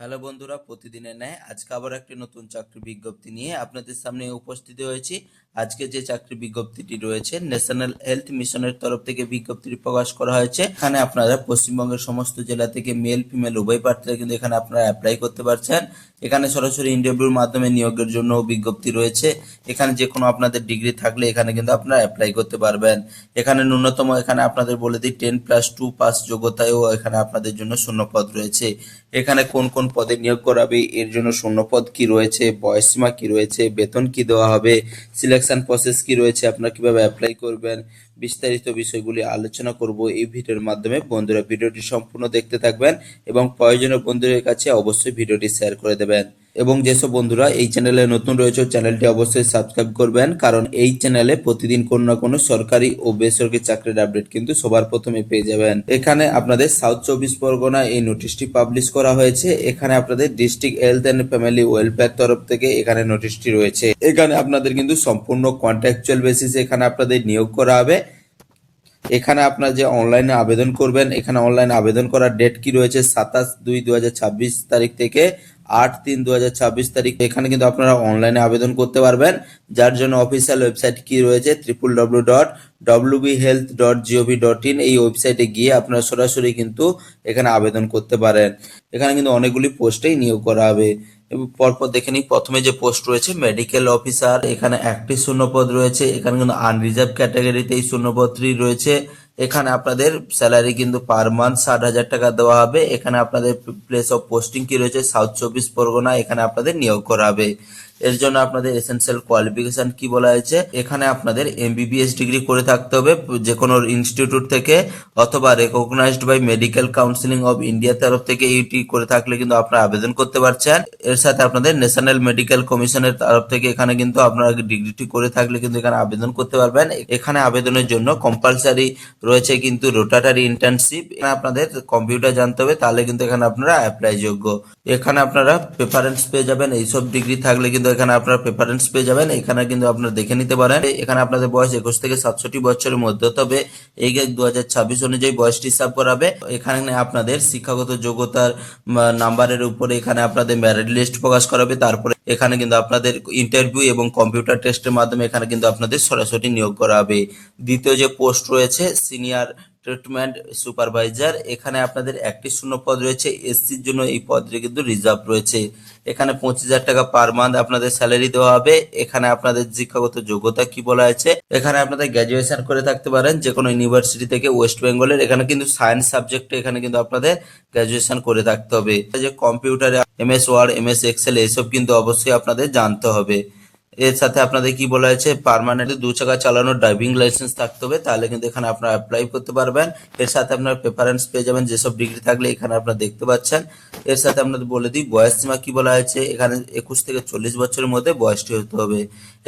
Hello বন্ধুরা, প্রতিদিনের ন্যায় আজকে আবার একটি নতুন চাকরি বিজ্ঞপ্তি নিয়ে আপনাদের সামনে উপস্থিত হয়েছি। আজকে যে চাকরি বিজ্ঞপ্তিটি রয়েছে ন্যাশনাল হেলথ মিশনের তরফ থেকে বিজ্ঞপ্তিটি প্রকাশ করা হয়েছে। এখানে আপনারা পশ্চিমবঙ্গের সমস্ত জেলা থেকে মেল ফিমেল উভয় প্রার্থীরা কিন্তু এখানে আপনারা অ্যাপ্লাই করতে পারছেন। এখানে সরাসরি ইন্টারভিউর মাধ্যমে নিয়োগের জন্য বিজ্ঞপ্তি রয়েছে। এখানে যে কোনো আপনাদের ডিগ্রি থাকলে এখানে কিন্তু আপনারা অ্যাপ্লাই করতে পারবেন। এখানে ন্যূনতম এখানে আপনাদের বলে দিই 10+2 পাস যোগ্যতায়ও এখানে আপনাদের জন্য শূন্যপদ রয়েছে। এখানে কোন কোন পদে নিয়োগ করাবে, এর জন্য শূন্যপদ কি রয়েছে, বয়সসীমা কি রয়েছে, বেতন কি দেওয়া হবে, সিলেকশন প্রসেস কি রয়েছে, আপনারা কিভাবে অ্যাপ্লাই করবেন, বিস্তারিত বিষয়গুলি আলোচনা করব এই ভিডিওর মাধ্যমে। বন্ধুরা ভিডিওটি সম্পূর্ণ দেখতে থাকবেন এবং প্রয়োজনীয় বন্ধুদের কাছে অবশ্যই ভিডিওটি শেয়ার করে দেবেন। এবং যেসব বন্ধুরা এই চ্যানেলে নতুন রয়েছে চ্যানেলটি অবশ্যই সাবস্ক্রাইব করবেন, কারণ এই চ্যানেলে প্রতিদিন কোনো না কোনো সরকারি ও বেসরকারি চাকরির আপডেট কিন্তু সবার প্রথমে পেয়ে যাবেন। এখানে আপনাদের সাউথ 24 পরগনা এই নোটিশটি পাবলিশ করা হয়েছে। এখানে আপনাদের district health and family welfare তরফ থেকে এখানে নোটিশটি রয়েছে। এখানে আপনাদের কিন্তু সম্পূর্ণ কন্ট্রাকচুয়াল বেসিসে এখানে আপনাদের নিয়োগ করা হবে। এখানে আপনারা যে অনলাইনে আবেদন করবেন, এখানে অনলাইনে আবেদন করার ডেট কি রয়েছে 27/2/2026 তারিখ থেকে 8/3/2026 তারিখ। এখানে কিন্তু আপনারা অনলাইনে আবেদন করতে পারবেন, যার জন্য অফিসিয়াল ওয়েবসাইট কি রয়েছে www.wbhealth.gov.in। এই ওয়েবসাইটে গিয়ে আপনারা সরাসরি কিন্তু এখানে আবেদন করতে পারেন। এখানে কিন্তু অনেকগুলি পোস্টেই নিয়োগ করা হবে। এবং পরপর দেখে নিই, প্রথমে যে পোস্ট রয়েছে মেডিকেল অফিসার, এখানে একটি শূন্যপদ রয়েছে। এখানে কিন্তু আনরিজার্ভ ক্যাটাগরিতে এই শূন্যপদটি রয়েছে। এখানে আপনাদের স্যালারি কিন্তু পার মান্থ 60,000 টাকা দেওয়া হবে। এখানে আপনাদের প্লেস অফ পোস্টিং কি রয়েছে সাউথ 24 পরগনা, এখানে আপনাদের নিয়োগ করা হবে। এর জন্য আপনাদের এসেনশিয়াল কোয়ালিফিকেশন কি বলা হয়েছে, এখানে আপনাদের এমবিবিএস ডিগ্রি করে থাকতে হবে যে কোনো ইনস্টিটিউট থেকে, অথবা recognised by medical council of India তরফ থেকে এইটি করে থাকলে কিন্তু আপনারা আবেদন করতে পারছেন। এর সাথে আপনাদের ন্যাশনাল মেডিকেল কমিশনের তরফ থেকে এখানে কিন্তু আপনারা ডিগ্রিটি করে থাকলে কিন্তু এখানে আবেদন করতে পারবেন। এখানে আবেদনের জন্য কম্পালসারি রয়েছে কিন্তু রোটাটারি ইন্টার্নশিপ। এখানে আপনাদের কম্পিউটার জানতে হবে, তাহলে কিন্তু এখানে আপনারা অ্যাপ্লাই যোগ্য। এখানে আপনারা প্রেফারেন্স পেয়ে যাবেন, এইসব ডিগ্রি থাকলে কিন্তু এখানে আপনারা প্রেফারেন্স পেয়ে যাবেন। এখানে কিন্তু আপনারা দেখে নিতে পারেন। এখানে আপনাদের বয়স 21 থেকে 67 বছরের মধ্যে, তবে এই 2026 অনুযায়ী বয়সটি হিসাব করাবে। এখানে আপনাদের শিক্ষাগত যোগ্যতার নাম্বারের উপরে এখানে আপনাদের মেরিট লিস্ট প্রকাশ করাবে। তারপরে এখানে কিন্তু আপনাদের ইন্টারভিউ এবং কম্পিউটার টেস্টের মাধ্যমে এখানে কিন্তু আপনাদের সরাসরি নিয়োগ করা হবে। দ্বিতীয় যে পোস্ট রয়েছে সিনিয়র ট্রিটমেন্ট সুপারভাইজার, এখানে আপনাদের একটি শূন্যপদ রয়েছে। এসসির জন্য এই পদটি কিন্তু রিজার্ভ রয়েছে। এখানে 25,000 টাকা পার মান্থ আপনাদের স্যালারি দেওয়া হবে। এখানে আপনাদের শিক্ষাগত যোগ্যতা কি বলা হয়েছে, এখানে আপনাদের গ্র্যাজুয়েশন করে থাকতে পারেন যে কোনো ইউনিভার্সিটি থেকে ওয়েস্ট বেঙ্গলের। এখানে কিন্তু সায়েন্স সাবজেক্টে এখানে কিন্তু আপনাদের গ্র্যাজুয়েশন করে থাকতে হবে। যে কম্পিউটারে এমএস ওয়ার্ড, এমএস এক্সেল এইসব কিন্তু অবশ্যই আপনাদের জানতে হবে। এর সাথে আপনাদের কি বলা হয়েছে, পার্মানেন্টলি 2 চাকা চালানোর ড্রাইভিং লাইসেন্স থাকতে হবে, তাহলে কিন্তু এখানে আপনারা অ্যাপ্লাই করতে পারবেন। এর সাথে আপনার প্রেফারেন্স পেয়ে যাবেন যেসব ডিগ্রি থাকলে এখানে আপনারা দেখতে পাচ্ছেন। এর সাথে আপনাদের বলে দিই বয়স সীমা কি বলা হয়েছে, এখানে 21 থেকে 40 বছরের মধ্যে বয়সটি হতে হবে।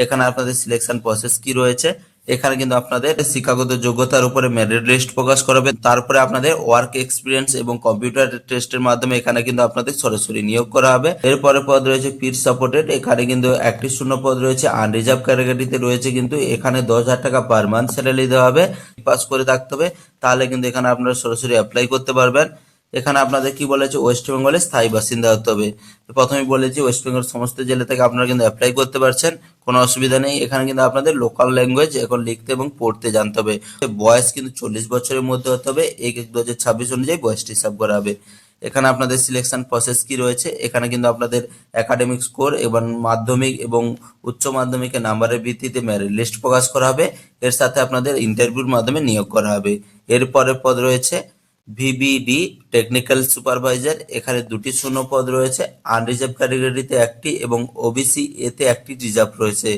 এখানে আপনাদের সিলেকশন প্রসেস কি রয়েছে, এখানে কিন্তু আপনাদের শিক্ষাগত যোগ্যতার উপরে মেরিট লিস্ট প্রকাশ করাবে। তারপরে আপনাদের ওয়ার্ক এক্সপিরিয়েন্স এবং কম্পিউটার টেস্টের মাধ্যমে এখানে কিন্তু আপনাদের সরাসরি নিয়োগ করা হবে। এরপরে পদ রয়েছে পির সাপোর্টেড, এখানে কিন্তু একটি শূন্য পদ রয়েছে। আনরিজার্ভ ক্যাটাগরিতে রয়েছে কিন্তু এখানে 10,000 টাকা পার মান্থ স্যালারি দেওয়া হবে। পাস করে থাকতে হবে, তাহলে কিন্তু এখানে আপনারা সরাসরি অ্যাপ্লাই করতে পারবেন। এখানে আপনাদের কি বলেছে, ওয়েস্ট বেঙ্গলের স্থায়ী বাসিন্দা হতে হবে। প্রথমে বলেছি ওয়েস্ট বেঙ্গল সমস্ত জেলা থেকে আপনারা কিন্তু অ্যাপ্লাই করতে পারছেন, কোনো অসুবিধা নেই। এখানে কিন্তু আপনাদের লোকাল ল্যাঙ্গুয়েজ এখন লিখতে এবং পড়তে জানতে হবে। বয়স কিন্তু 40 বছরের মধ্যে হতে হবে। 1/1/2026 অনুযায়ী বয়সটি হিসাব করা হবে। এখানে আপনাদের সিলেকশন প্রসেস কি রয়েছে, এখানে কিন্তু আপনাদের একাডেমিক স্কোর এবং মাধ্যমিক এবং উচ্চ মাধ্যমিকের নাম্বারের ভিত্তিতে মেরিট লিস্ট প্রকাশ করা হবে। এর সাথে আপনাদের ইন্টারভিউর মাধ্যমে নিয়োগ করা হবে। এরপরে পদ রয়েছে ভিবিডি টেকনিক্যাল সুপারভাইজার, এখানে 2টি শূন্য পদ রয়েছে। আনরিজার্ভ ক্যাটাগরিতে একটি এবং ওবিসি এতে একটি রিজার্ভ রয়েছে।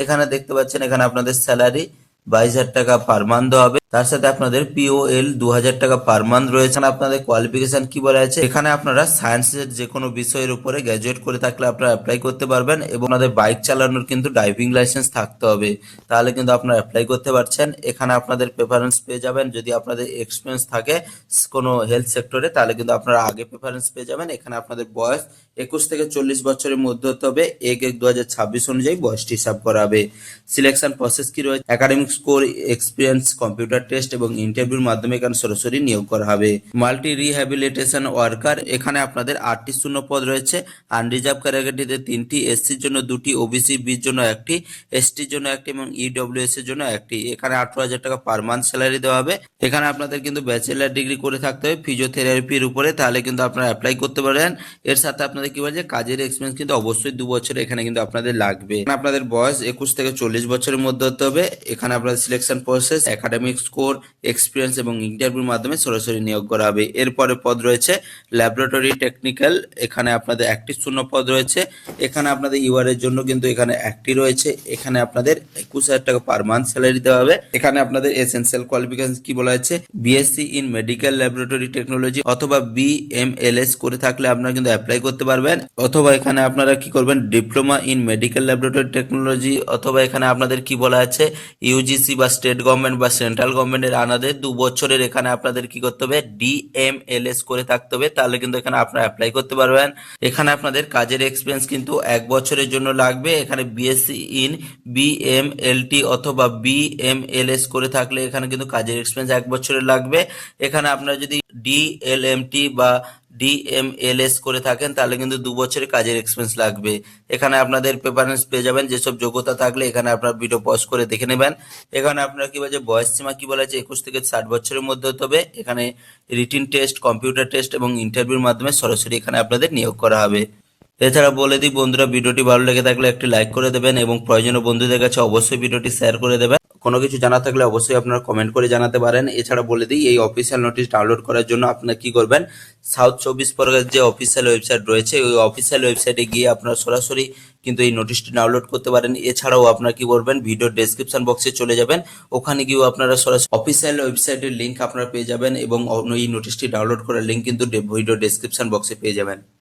এখানে দেখতে পাচ্ছেন এখানে আপনাদের স্যালারি 22,000 টাকা পার মান্থ হবে। তার সাথে আপনাদের পিওএল 2,000 টাকা পার মান্থ রয়েছে। আপনাদের কোয়ালিফিকেশন কি বলা আছে, এখানে আপনারা সায়েন্সের যে কোনো বিষয়ের উপরে গ্র্যাজুয়েট করে থাকলে আপনারা অ্যাপ্লাই করতে পারবেন এবং আপনাদের বাইক চালানোর কিন্তু ড্রাইভিং লাইসেন্স থাকতে হবে, তাহলে কিন্তু আপনারা অ্যাপ্লাই করতে পারছেন। এখানে আপনাদের প্রেফারেন্স পেয়ে যাবেন, যদি আপনাদের এক্সপিরিয়েন্স থাকে কোনো হেলথ সেক্টরে তাহলে কিন্তু আপনারা আগে প্রেফারেন্স পেয়ে যাবেন। এখানে আপনাদের বয়স 21 থেকে 40 বছরের মধ্যে হতে হবে। 1/1/2026 অনুযায়ী বয়সটি হিসাব করা হবে। সিলেকশন প্রসেস কি রয়েছে, academic score, experience, computer computer test এবং ইন্টারভিউর মাধ্যমে এখানে সরাসরি নিয়োগ করা হবে। মাল্টি রিহ্যাবিলিটেশন ওয়ার্কার, এখানে আপনাদের 8টি শূন্য পদ রয়েছে। আনরিজার্ভ ক্যাটাগরিতে 3টি, এসসির জন্য 2টি, ওবিসি বির জন্য 1টি, এসটির জন্য 1টি এবং ইডব্লিউএস এর জন্য 1টি। এখানে 18,000 টাকা পার মান্থ স্যালারি দেওয়া হবে। এখানে আপনাদের কিন্তু ব্যাচেলার ডিগ্রি করে থাকতে হবে ফিজিওথেরাপির উপরে, তাহলে কিন্তু আপনারা অ্যাপ্লাই করতে পারেন। এর সাথে আপনাদের কি বলছে, কাজের এক্সপিরিয়েন্স কিন্তু অবশ্যই 2 বছরের এখানে কিন্তু আপনাদের লাগবে। এখানে আপনাদের বয়স 21 থেকে 40 বছরের মধ্যে হতে হবে। এখানে আপনাদের selection process, academic score, experience এবং ইন্টারভিউর মাধ্যমে সরাসরি নিয়োগ করা হবে। এরপরে পদ রয়েছে ল্যাবরেটরি টেকনিক্যাল, এখানে আপনাদের 1টি শূন্য পদ রয়েছে। এখানে আপনাদের ইউআর এর জন্য কিন্তু এখানে 1টি রয়েছে। এখানে আপনাদের 21,000 টাকা পার মান্থ স্যালারি দেওয়া হবে। এখানে আপনাদের এসেনশিয়াল কোয়ালিফিকেশন কি বলা হয়েছে, BSc in medical laboratory technology অথবা বিএমএলএস করে থাকলে আপনারা কিন্তু অ্যাপ্লাই করতে পারবেন। অথবা এখানে আপনারা কি করবেন, diploma in medical laboratory technology, অথবা এখানে আপনাদের কি বলা আছে, ইউজিসি বা স্টেট গভর্নমেন্ট বা সেন্ট্রাল গভর্নমেন্টের আন্ডারে 2 বছরের এখানে আপনাদের কি করতে হবে, ডিএমএলএস করে থাকতে হবে, তাহলে কিন্তু এখানে আপনারা অ্যাপ্লাই করতে পারবেন। এখানে আপনাদের কাজের এক্সপিরিয়েন্স কিন্তু 1 বছরের জন্য লাগবে। এখানে বিএসসি ইন বিএমএলটি অথবা বিএমএলএস করে থাকলে এখানে কিন্তু কাজের এক্সপিরিয়েন্স 1 বছরের লাগবে। এখানে আপনারা যদি ডিএলএমটি বা ডিএমএলএস করে থাকেন তাহলে কিন্তু 2 বছরের কাজের এক্সপিরিয়েন্স লাগবে। এখানে আপনাদের প্রেফারেন্স পেয়ে যাবেন, যেসব যোগ্যতা থাকলে এখানে আপনারা ভিডিও পজ করে দেখে নেবেন। এখানে আপনারা কি বলছে, বয়স সীমা কি বলা আছে, 21 থেকে 60 বছরের মধ্যে হতে হবে। এখানে রিটিন টেস্ট, কম্পিউটার টেস্ট এবং ইন্টারভিউর মাধ্যমে সরাসরি এখানে আপনাদের নিয়োগ করা হবে। এছাড়া বলে দিই বন্ধুরা, ভিডিওটি ভালো লেগে থাকলে একটি লাইক করে দেবেন এবং প্রয়োজনীয় বন্ধুদের কাছে অবশ্যই ভিডিওটি শেয়ার করে দেবেন। কোনো কিছু জানা থাকলে অবশ্যই আপনারা কমেন্ট করে জানাতে পারেন। এছাড়া বলে দিই, এই অফিসিয়াল নোটিশ ডাউনলোড করার জন্য আপনারা কি করবেন, সাউথ 24 পরগনার যে অফিসিয়াল ওয়েবসাইট রয়েছে ওই অফিসিয়াল ওয়েবসাইটে গিয়ে আপনারা সরাসরি কিন্তু এই নোটিশটি ডাউনলোড করতে পারেন। এছাড়াও আপনারা কি করবেন, ভিডিও ডেসক্রিপশন বক্সে চলে যাবেন, ওখানে গিয়েও আপনারা সরাসরি অফিসিয়াল ওয়েবসাইটের লিঙ্ক আপনারা পেয়ে যাবেন এবং এই নোটিশটি ডাউনলোড করার লিঙ্ক কিন্তু ভিডিও ডেসক্রিপশন বক্সে পেয়ে যাবেন।